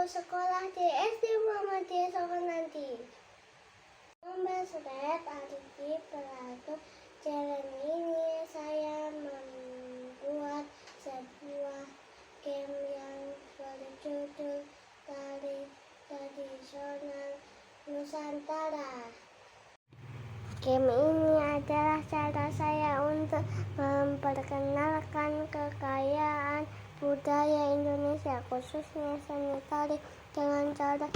sekolah di SD Muhammadiyah Sokonanti. Membahas Arifki Pelaku. Jalan ini saya membuat sebuah game yang berjudul Tari Tradisional Nusantara. Game ini adalah cara saya untuk memperkenalkan kekayaan budaya Indonesia, khususnya seni tari, dengan cara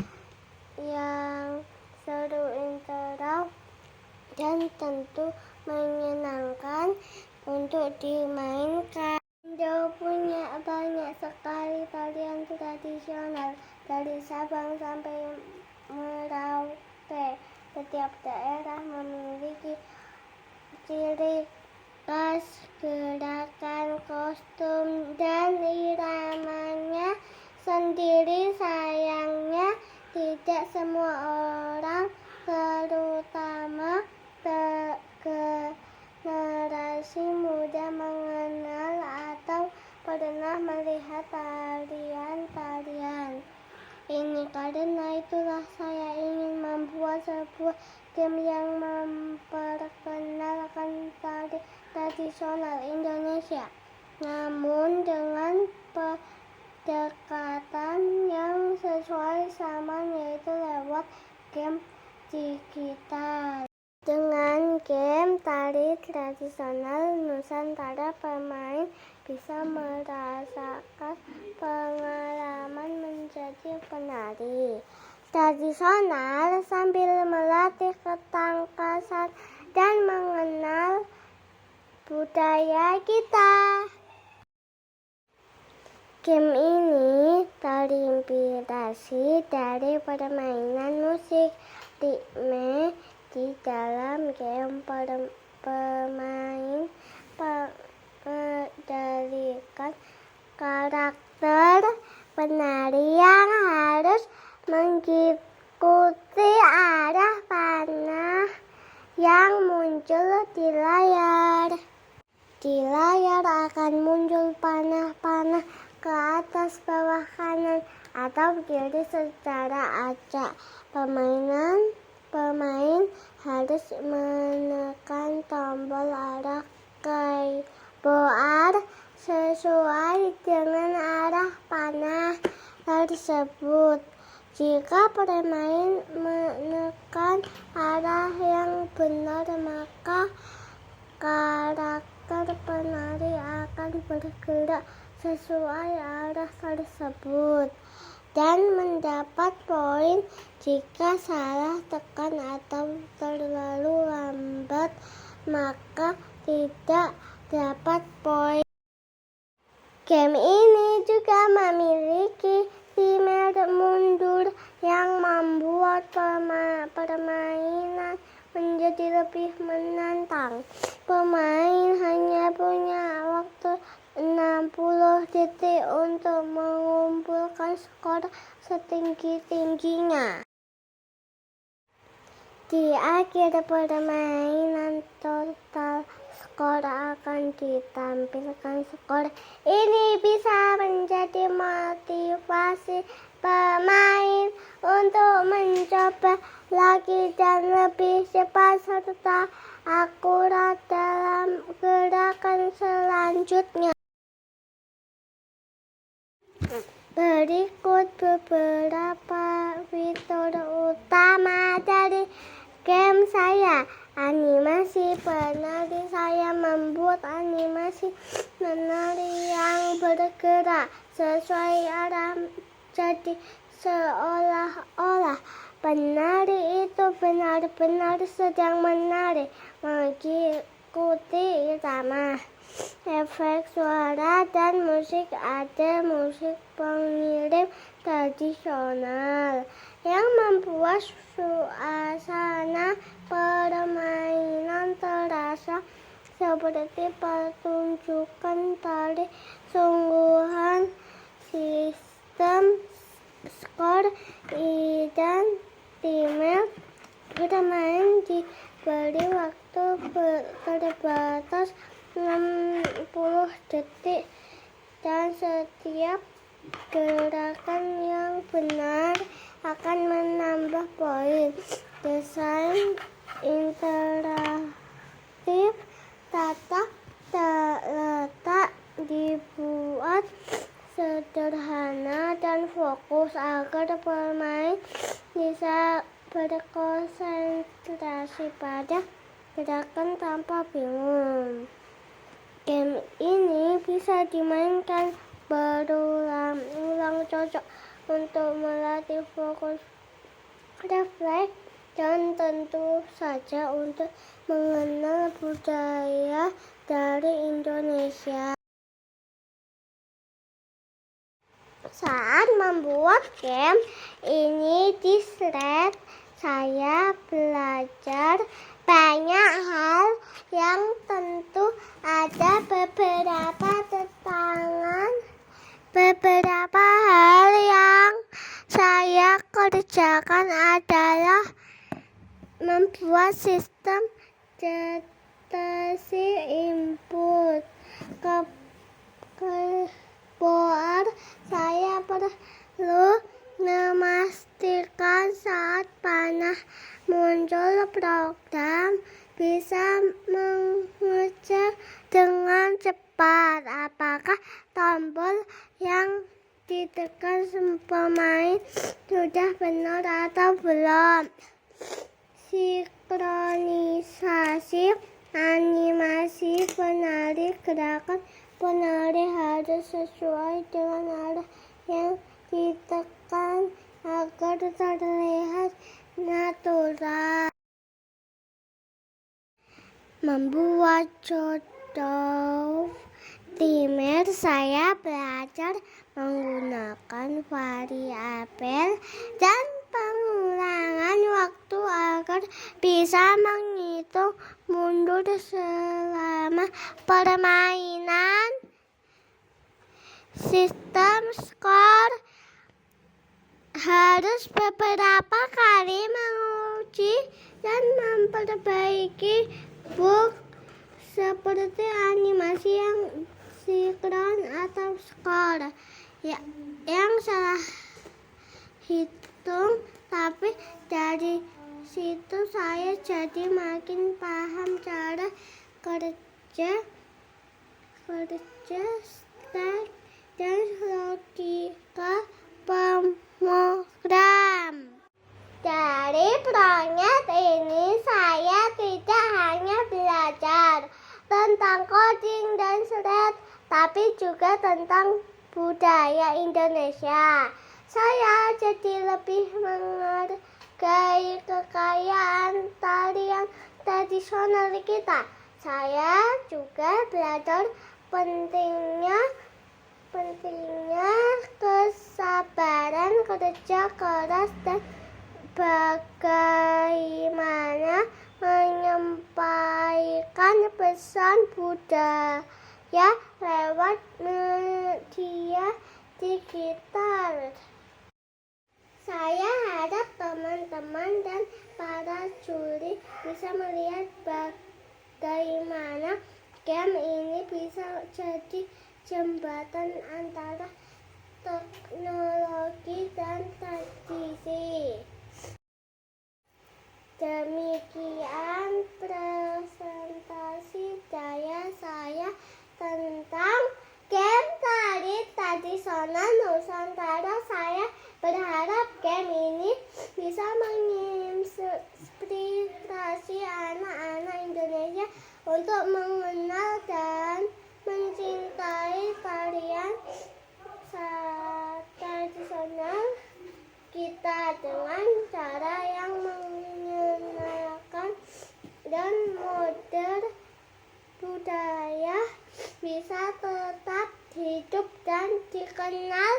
yang seru, interaktif, dan tentu menyenangkan untuk dimainkan. Indo punya banyak sekali tarian tradisional dari Sabang sampai Merauke. Setiap daerah memiliki ciri khas, gerakan, kostum, dan iramanya sendiri. Sayangnya tidak semua orang, terutama generasi muda, mengenal atau pernah melihat tarian-tarian ini. Karena itulah saya ingin membuat sebuah game yang memperkenalkan tari tradisional Indonesia, namun dengan pendekatan yang sesuai zaman, yaitu lewat game digital. Dengan game tari tradisional Nusantara, pemain bisa merasakan pengalaman menjadi penari tradisional sambil melatih ketangkasan dan mengenal budaya kita. Game ini terinspirasi dari permainan musik ritme. Di dalam game, pemain mengendalikan karakter penari yang harus mengikuti arah panah yang muncul di layar. Di layar akan muncul panah-panah ke atas, bawah, kanan, atau kiri secara acak. Pemain harus menekan tombol arah keyboard sesuai dengan arah panah tersebut. Jika pemain menekan arah yang benar, maka karakter penari akan bergerak sesuai arah tersebut dan mendapat poin. Jika salah tekan atau terlalu lambat, maka tidak dapat poin. Game ini juga memiliki timer mundur yang membuat permainan menjadi lebih menantang. Pemain hanya punya waktu 60 detik untuk mengumpulkan skor setinggi-tingginya. Di akhir permainan, total skor akan ditampilkan. Skor ini bisa menjadi motivasi pemain untuk mencoba lagi dan lebih cepat serta akurat dalam gerakan selanjutnya. Berikut beberapa fitur utama dari game saya. Animasi penari. Saya membuat animasi penari yang bergerak sesuai arah, jadi seolah-olah penari itu benar-benar sedang menari mengikuti irama. Efek suara dan musik. Ada musik pengirim tradisional yang membuat suasana permainan terasa seperti pertunjukan tari sungguhan. Sistem skor dan timer. Bermain diberi waktu terbatas 60 detik dan setiap Gerakan yang benar akan menambah poin. Desain interaktif tata letak dibuat sederhana dan fokus agar pemain bisa berkonsentrasi pada gerakan tanpa bingung. Game ini bisa dimainkan berulang-ulang, cocok untuk melatih fokus, refleks, dan tentu saja untuk mengenal budaya dari Indonesia. Saat membuat game ini di Shred, saya belajar banyak hal yang tentu ada beberapa hal yang saya kerjakan adalah membuat sistem deteksi input ke keyboard. Saya perlu memastikan saat panah muncul program bisa mengecek dengan cepat apakah tombol yang ditekan pemain sudah benar atau belum. Sinkronisasi animasi penari, gerakan penari harus sesuai dengan arah yang ditekan agar terlihat natural. Membuat contoh timer, saya belajar menggunakan variabel dan pengulangan waktu agar bisa menghitung mundur selama permainan. Sistem skor harus beberapa kali menguji dan memperbaiki bug seperti animasi yang sinkron atau skor yang salah hitung, tapi dari situ saya jadi makin paham cara kerja stack dan logika pemrogram. Dari proyek ini saya tidak hanya belajar tentang coding dan Shred, tapi juga tentang budaya Indonesia. Saya jadi lebih menghargai kekayaan tarian tradisional kita. Saya juga belajar pentingnya kesabaran, kerja keras, dan bagaimana menyampaikan pesan budaya lewat media digital. Saya harap teman-teman dan para juri bisa melihat bagaimana game ini bisa jadi jembatan antara teknologi dan tradisi. Demikian presentasi daya saya tentang game tari tradisional Nusantara. Saya berharap game ini bisa menginspirasi anak-anak Indonesia untuk mengenal dan mencintai tarian tradisional kita dengan cara yang menyenangkan dan modern. Budaya bisa tetap hidup dan dikenal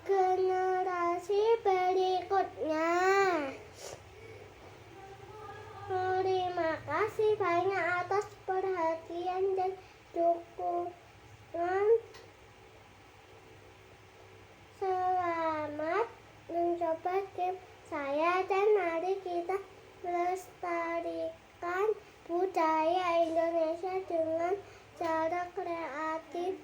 generasi berikutnya. Terima kasih banyak atas perhatian dan dukungan. Selamat mencoba game saya dan mari kita melestarikan budaya Indonesia dengan cara kreatif